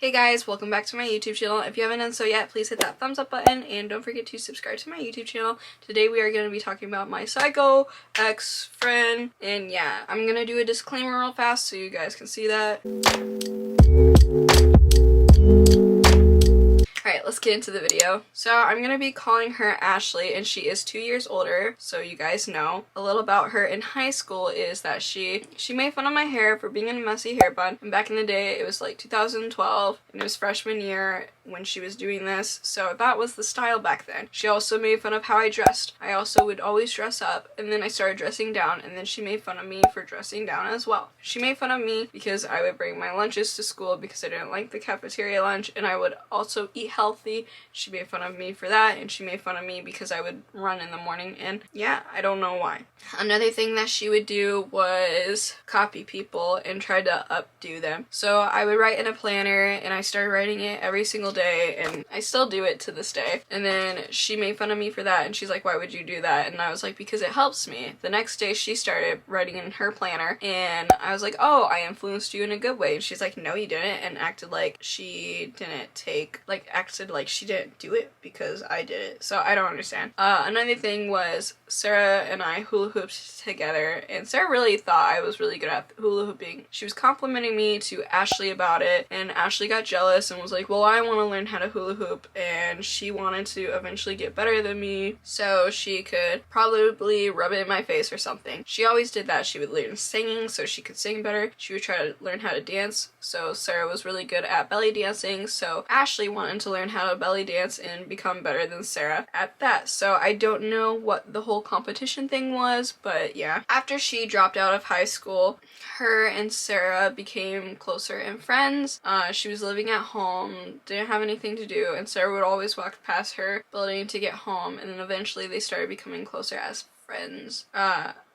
Hey guys, welcome back to my YouTube channel. If you haven't done so yet, please hit that thumbs up button and don't forget to subscribe to my YouTube channel. Today we are going to be talking about my psycho ex-friend, and yeah, I'm going to do a disclaimer real fast so you guys can see that. Alright, let's get into the video. So I'm going to be calling her Ashley, and she is 2 years older, so you guys know. A little about her in high school is that she made fun of my hair for being in a messy hair bun, and back in the day it was like 2012, and it was freshman year when she was doing this, so that was the style back then. She also made fun of how I dressed. I also would always dress up, and then I started dressing down, and then she made fun of me for dressing down as well. She made fun of me because I would bring my lunches to school because I didn't like the cafeteria lunch, and I would also eat healthy. She made fun of me for that, and she made fun of me because I would run in the morning, and yeah, I don't know why. Another thing that she would do was copy people and try to updo them. So I would write in a planner, and I started writing it every single day, and I still do it to this day. And then she made fun of me for that, and she's like, why would you do that? And I was like, because it helps me. The next day she started writing in her planner, and I was like, oh, I influenced you in a good way. And she's like, no you didn't, and acted like she didn't acted like she didn't do it because I did it. So I don't understand. Another thing was Sarah and I hula hooped together, and Sarah really thought I was really good at hula hooping. She was complimenting me to Ashley about it, and Ashley got jealous and was like, well, I want to learn how to hula hoop, and she wanted to eventually get better than me so she could probably rub it in my face or something. She always did that. She would learn singing so she could sing better. She would try to learn how to dance, so Sarah was really good at belly dancing, so Ashley wanted to learn how to belly dance and become better than Sarah at that. So I don't know what the whole competition thing was, but yeah. After she dropped out of high school, her and Sarah became closer and friends. She was living at home, didn't have anything to do, and Sarah would always walk past her building to get home, and then eventually they started becoming closer as friends.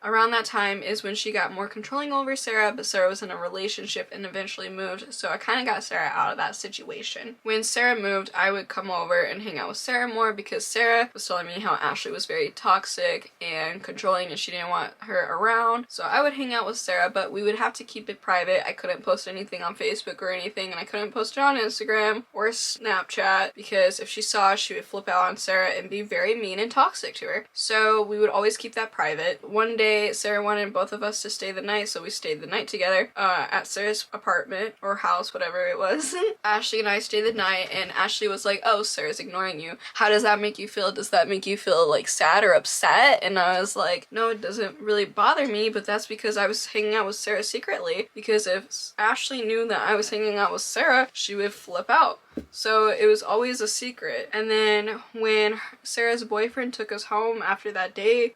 Around that time is when she got more controlling over Sarah, but Sarah was in a relationship and eventually moved, so I kind of got Sarah out of that situation. When Sarah moved, I would come over and hang out with Sarah more because Sarah was telling me how Ashley was very toxic and controlling and she didn't want her around, so I would hang out with Sarah, but we would have to keep it private. I couldn't post anything on Facebook or anything, and I couldn't post it on Instagram or Snapchat because if she saw, she would flip out on Sarah and be very mean and toxic to her. So we would always keep that private. One day Sarah wanted both of us to stay the night, so we stayed the night together at Sarah's apartment or house, whatever it was. Ashley and I stayed the night, and Ashley was like, oh, Sarah's ignoring you. How does that make you feel? Does that make you feel like sad or upset? And I was like, no, it doesn't really bother me, but that's because I was hanging out with Sarah secretly, because if Ashley knew that I was hanging out with Sarah, she would flip out. So it was always a secret. And then when Sarah's boyfriend took us home after that day,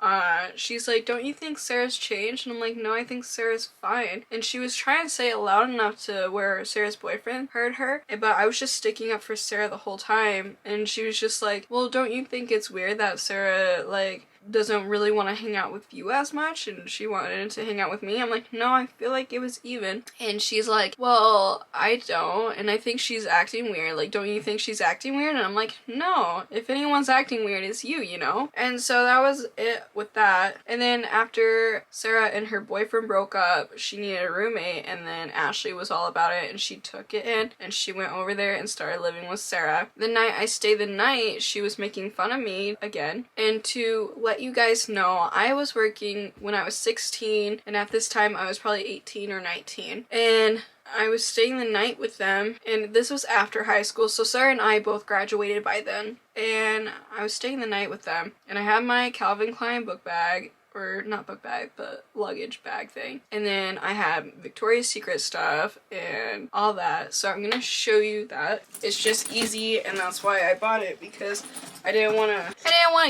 she's like, don't you think Sarah's changed? And I'm like, no, I think Sarah's fine. And she was trying to say it loud enough to where Sarah's boyfriend heard her, but I was just sticking up for Sarah the whole time. And she was just like, well, don't you think it's weird that Sarah, like, doesn't really want to hang out with you as much and she wanted to hang out with me? I'm like, no, I feel like it was even. And she's like, well, I don't, and I think she's acting weird. Like, don't you think she's acting weird? And I'm like, no, if anyone's acting weird, it's you, you know? And so that was it with that. And then after Sarah and her boyfriend broke up, she needed a roommate, and then Ashley was all about it and she took it in and she went over there and started living with Sarah. The night I stayed the night, she was making fun of me again. And to let you guys know, I was working when I was 16, and at this time I was probably 18 or 19, and I was staying the night with them, and this was after high school, so Sarah and I both graduated by then, and I was staying the night with them, and I had my Calvin Klein book bag, or not book bag, but luggage bag thing. And then I had Victoria's Secret stuff and all that. So I'm gonna show you that. It's just easy, and that's why I bought it, because I didn't want to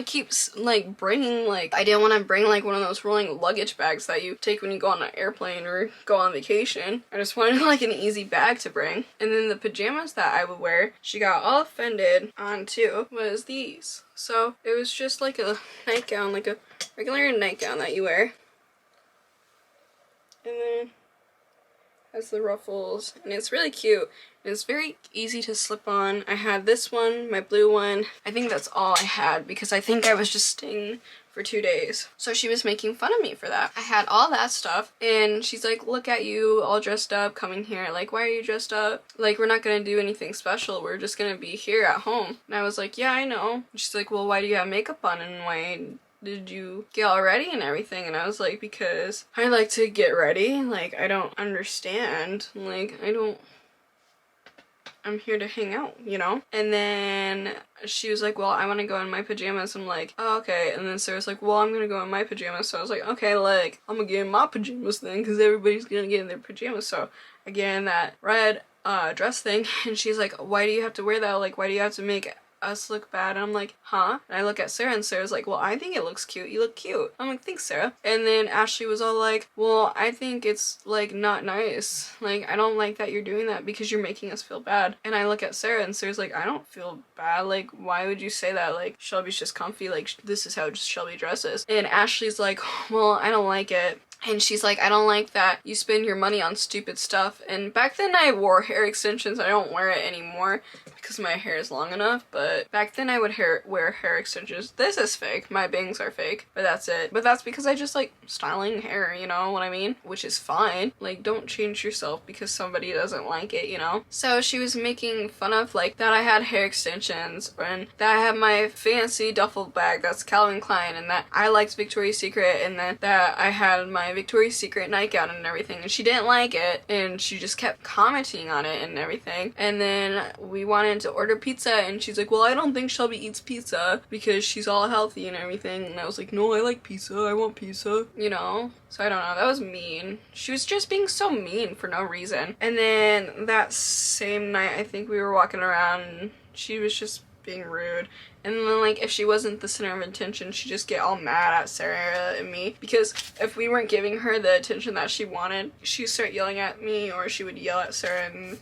keep like bringing like, I didn't want to bring like one of those rolling luggage bags that you take when you go on an airplane or go on vacation. I just wanted like an easy bag to bring. And then the pajamas that I would wear, she got all offended on too, was these. So it was just like a nightgown, like a regular nightgown that you wear. And then Has the ruffles, and it's really cute. It's very easy to slip on. I had this one, my blue one. I think that's all I had because I think I was just staying for 2 days. So she was making fun of me for that. I had all that stuff and she's like, look at you all dressed up coming here. Like, why are you dressed up? Like, we're not gonna do anything special. We're just gonna be here at home. And I was like, yeah, I know. And she's like, well, why do you have makeup on and why did you get all ready and everything? And I was like, because I like to get ready. Like, I don't understand. Like, I'm here to hang out, you know? And then she was like, well, I want to go in my pajamas. I'm like, oh, okay. And then Sarah's like, well, I'm gonna go in my pajamas. So I was like, okay, like, I'm gonna get in my pajamas then, because everybody's gonna get in their pajamas. So I get in that red dress thing, and she's like, why do you have to wear that? Like, why do you have to make us look bad? And I'm like, huh? And I look at Sarah and Sarah's like, well, I think it looks cute. You look cute. I'm like, thanks, Sarah. And then Ashley was all like, well, I think it's like not nice. Like, I don't like that you're doing that because you're making us feel bad. And I look at Sarah and Sarah's like, I don't feel bad. Like, why would you say that? Like, Shelby's just comfy. Like, this is how Shelby dresses. And Ashley's like, well, I don't like it. And she's like, I don't like that you spend your money on stupid stuff. And back then I wore hair extensions. I don't wear it anymore because my hair is long enough. But back then I would wear hair extensions. This is fake. My bangs are fake. But that's it. But that's because I just like styling hair, you know what I mean? Which is fine. Like, don't change yourself because somebody doesn't like it, you know? So she was making fun of like that I had hair extensions and that I had my fancy duffel bag that's Calvin Klein and that I liked Victoria's Secret and that I had my Victoria's Secret nightgown and everything, and she didn't like it and she just kept commenting on it and everything. And then we wanted to order pizza and she's like, well, I don't think Shelby eats pizza because she's all healthy and everything. And I was like, no, I like pizza, I want pizza, you know? So I don't know, that was mean. She was just being so mean for no reason. And then that same night I think we were walking around and she was just being rude. And then, like, if she wasn't the center of attention, she'd just get all mad at Sarah and me. Because if we weren't giving her the attention that she wanted, she'd start yelling at me or she would yell at Sarah, and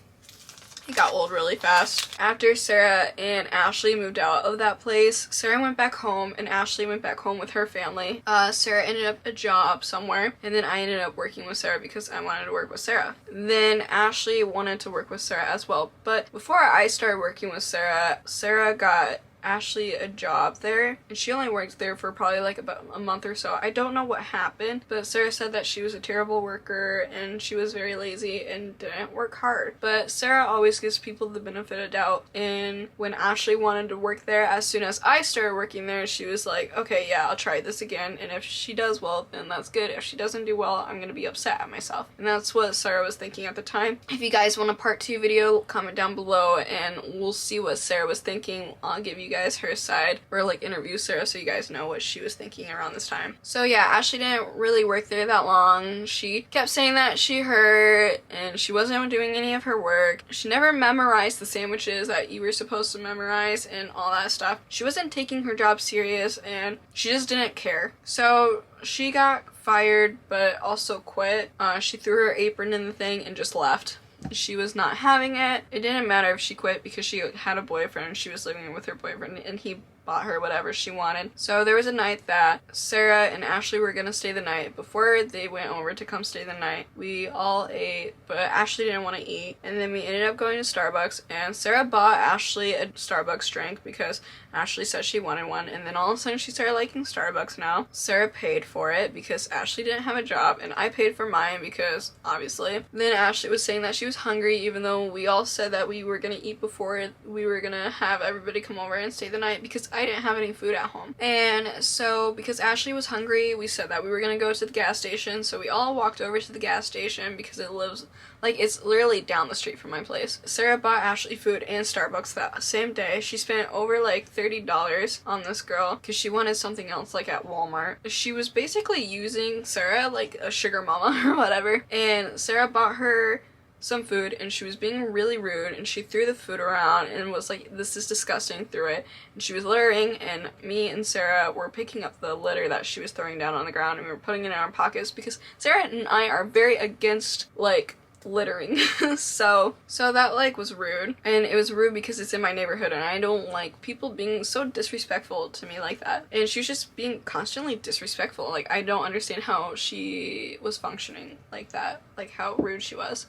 it got old really fast. After Sarah and Ashley moved out of that place, Sarah went back home and Ashley went back home with her family. Sarah ended up a job somewhere, and then I ended up working with Sarah because I wanted to work with Sarah. Then Ashley wanted to work with Sarah as well. But before I started working with Sarah, Sarah got Ashley a job there, and she only worked there for probably like about a month or so. I don't know what happened, but Sarah said that she was a terrible worker and she was very lazy and didn't work hard. But Sarah always gives people the benefit of doubt, and when Ashley wanted to work there, as soon as I started working there, she was like, okay, yeah, I'll try this again, and if she does well, then that's good. If she doesn't do well, I'm gonna be upset at myself. And that's what Sarah was thinking at the time. If you guys want a part 2 video, comment down below and we'll see what Sarah was thinking. I'll give you guys her side, or like interview Sarah so you guys know what she was thinking around this time. So yeah, Ashley didn't really work there that long. She kept saying that she hurt and she wasn't doing any of her work. She never memorized the sandwiches that you were supposed to memorize and all that stuff. She wasn't taking her job serious and she just didn't care. So she got fired but also quit. She threw her apron in the thing and just left. She was not having it. It didn't matter if she quit because she had a boyfriend and she was living with her boyfriend and he bought her whatever she wanted. So there was a night that Sarah and Ashley were gonna stay the night. Before they went over to come stay the night, we all ate, but Ashley didn't want to eat. And then we ended up going to Starbucks, and Sarah bought Ashley a Starbucks drink because Ashley said she wanted one, and then all of a sudden she started liking Starbucks now. Sarah paid for it because Ashley didn't have a job, and I paid for mine because, obviously. Then Ashley was saying that she was hungry, even though we all said that we were gonna eat before we were gonna have everybody come over and stay the night because I didn't have any food at home. And so because Ashley was hungry, we said that we were gonna go to the gas station, so we all walked over to the gas station because it lives, like, it's literally down the street from my place. Sarah bought Ashley food and Starbucks that same day. She spent over like $30 on this girl because she wanted something else like at Walmart. She was basically using Sarah like a sugar mama or whatever, and Sarah bought her some food and she was being really rude and she threw the food around and was like, this is disgusting, threw it, and she was littering, and me and Sarah were picking up the litter that she was throwing down on the ground and we were putting it in our pockets because Sarah and I are very against like littering. so that like was rude, and it was rude because it's in my neighborhood and I don't like people being so disrespectful to me like that. And she was just being constantly disrespectful. Like, I don't understand how she was functioning like that, like how rude she was.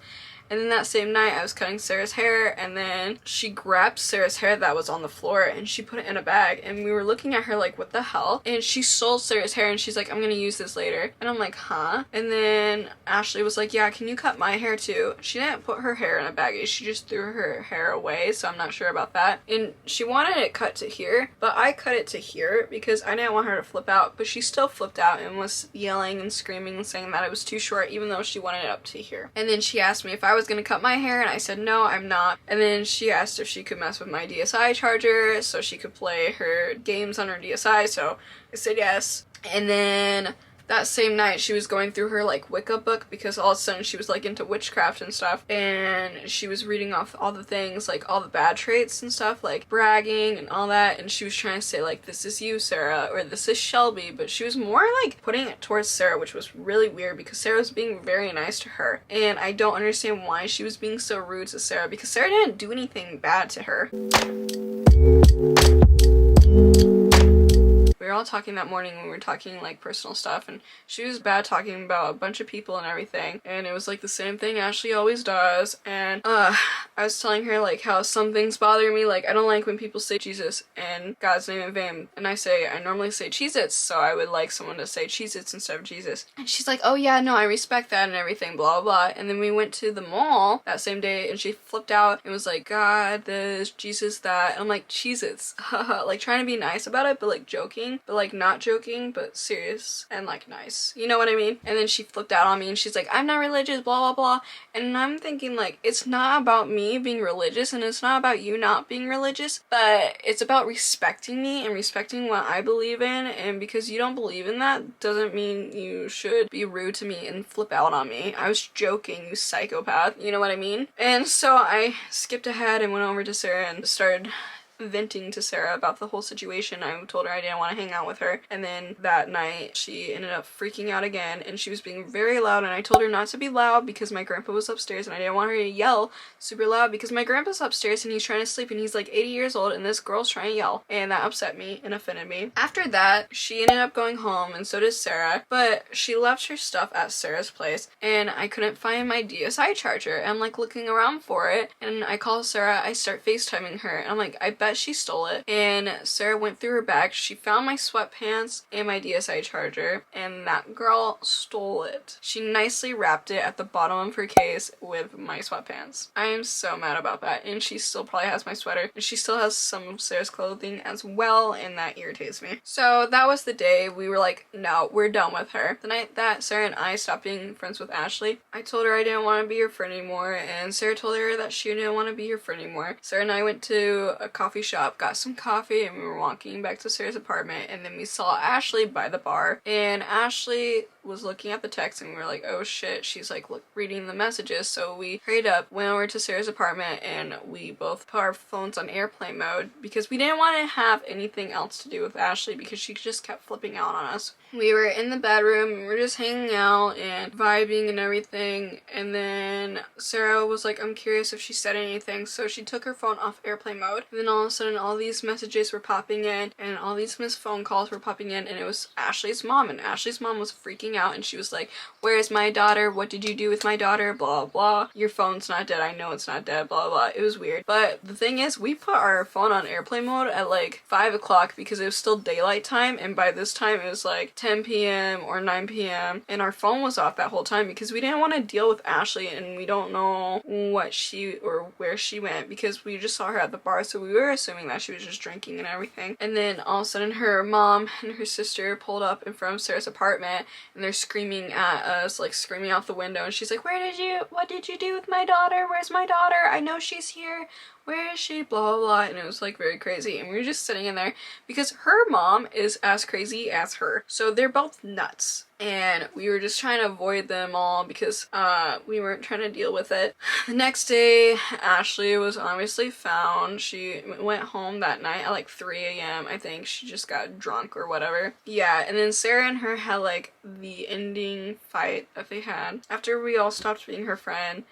And then that same night, I was cutting Sarah's hair, and then she grabbed Sarah's hair that was on the floor, and she put it in a bag, and we were looking at her like, what the hell? And she stole Sarah's hair, and she's like, I'm gonna use this later. And I'm like, huh? And then Ashley was like, yeah, can you cut my hair too? She didn't put her hair in a baggie, she just threw her hair away, so I'm not sure about that. And she wanted it cut to here, but I cut it to here because I didn't want her to flip out, but she still flipped out and was yelling and screaming and saying that it was too short, even though she wanted it up to here. And then she asked me if I was gonna cut my hair, and I said no, I'm not. And then she asked if she could mess with my DSi charger so she could play her games on her DSi, so I said yes. And then that same night she was going through her like Wicca book because all of a sudden she was like into witchcraft and stuff, and she was reading off all the things, like all the bad traits and stuff, like bragging and all that, and she was trying to say like, this is you, Sarah, or this is Shelby, but she was more like putting it towards Sarah, which was really weird because Sarah was being very nice to her, and I don't understand why she was being so rude to Sarah because Sarah didn't do anything bad to her. We were all talking that morning when we were talking like personal stuff, and she was bad talking about a bunch of people and everything, and it was like the same thing Ashley always does. And I was telling her like how some things bother me, like I don't like when people say Jesus and God's name in vain, and I normally say Cheez-Its, so I would like someone to say Cheez-Its instead of Jesus. And she's like, oh yeah, no, I respect that and everything, blah blah. And then we went to the mall that same day, and she flipped out and was like, God this, Jesus that, and I'm like, Cheez-Its, like trying to be nice about it, but like joking, but like not joking, but serious and like nice, you know what I mean? And then she flipped out on me and she's like, I'm not religious, blah blah blah. And I'm thinking like, it's not about me being religious and it's not about you not being religious, but it's about respecting me and respecting what I believe in, and because you don't believe in that doesn't mean you should be rude to me and flip out on me. I was joking, you psychopath, you know what I mean? And so I skipped ahead and went over to Sarah and started venting to Sarah about the whole situation. I told her I didn't want to hang out with her, and then that night she ended up freaking out again, and she was being very loud, and I told her not to be loud because my grandpa was upstairs, and I didn't want her to yell super loud because my grandpa's upstairs and he's trying to sleep, and he's like 80 years old, and this girl's trying to yell, and that upset me and offended me. After that, she ended up going home, and so did Sarah, but she left her stuff at Sarah's place, and I couldn't find my DSi charger. I'm like looking around for it, and I call Sarah, I start FaceTiming her, and I'm like, I bet she stole it. And Sarah went through her bag, she found my sweatpants and my DSi charger, and that girl stole it. She nicely wrapped it at the bottom of her case with my sweatpants. I am so mad about that, and she still probably has my sweater, and she still has some of Sarah's clothing as well, and that irritates me. So that was the day we were like, no, we're done with her. The night that Sarah and I stopped being friends with Ashley, I told her I didn't want to be her friend anymore, and Sarah told her that she didn't want to be her friend anymore. Sarah and I went to a coffee shop, got some coffee, and we were walking back to Sarah's apartment, and then we saw Ashley by the bar, and Ashley was looking at the text, and we were like, oh shit, she's like reading the messages. So we hurried up, went over to Sarah's apartment, and we both put our phones on airplane mode because we didn't want to have anything else to do with Ashley because she just kept flipping out on us. We were in the bedroom, we were just hanging out and vibing and everything, and then Sarah was like, I'm curious if she said anything, so she took her phone off airplane mode, and then all of a sudden all these messages were popping in, and all these missed phone calls were popping in, and it was Ashley's mom, and Ashley's mom was freaking out, and she was like, where's my daughter? What did you do with my daughter? Blah blah. Your phone's not dead. I know it's not dead. Blah blah. It was weird. But the thing is, we put our phone on airplane mode at like 5 o'clock because it was still daylight time, and by this time it was like 10 p.m. or 9 p.m. and our phone was off that whole time because we didn't want to deal with Ashley, and we don't know what she or where she went because we just saw her at the bar, so we were assuming that she was just drinking and everything. And then all of a sudden her mom and her sister pulled up in front of Sarah's apartment, and they're screaming at us, like screaming out the window, and she's like, what did you do with my daughter? Where's my daughter? I know she's here. where is she, blah blah blah, and it was like very crazy, and we were just sitting in there because her mom is as crazy as her, so they're both nuts. And we were just trying to avoid them all because we weren't trying to deal with it. The next day, Ashley was obviously found. She went home that night at like 3 a.m. I think. She just got drunk or whatever. Yeah, and then Sarah and her had like the ending fight that they had. After we all stopped being her friend,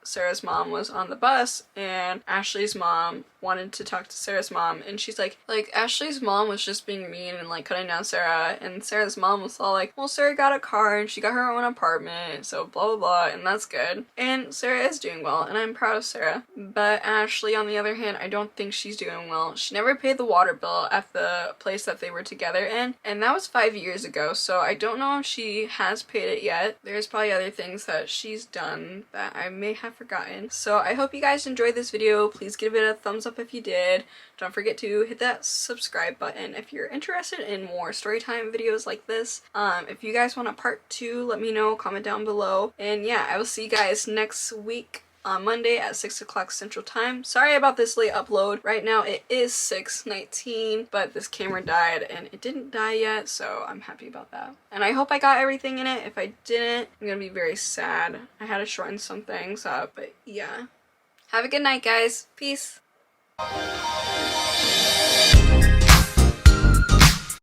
Sarah's mom was on the bus, and Ashley's mom wanted to talk to Sarah's mom, and she's like Ashley's mom was just being mean and like cutting down Sarah, and Sarah's mom was all like, well, Sarah got a car and she got her own apartment, so blah blah blah, and that's good. And Sarah is doing well, and I'm proud of Sarah. But Ashley, on the other hand, I don't think she's doing well. She never paid the water bill at the place that they were together in, and that was 5 years ago, so I don't know if she has paid it yet. There's probably other things that she's done that I may have forgotten. So I hope you guys enjoyed this video. Please give it a thumbs up if you did. Don't forget to hit that subscribe button if you're interested in more storytime videos like this. If you guys want a part 2, let me know, comment down below. And yeah, I will see you guys next week on Monday at 6 o'clock Central Time. Sorry about this late upload. Right now it is 6:19, but this camera died and it didn't die yet, so I'm happy about that. And I hope I got everything in it. If I didn't, I'm gonna be very sad. I had to shorten some things up, but yeah. Have a good night, guys. Peace.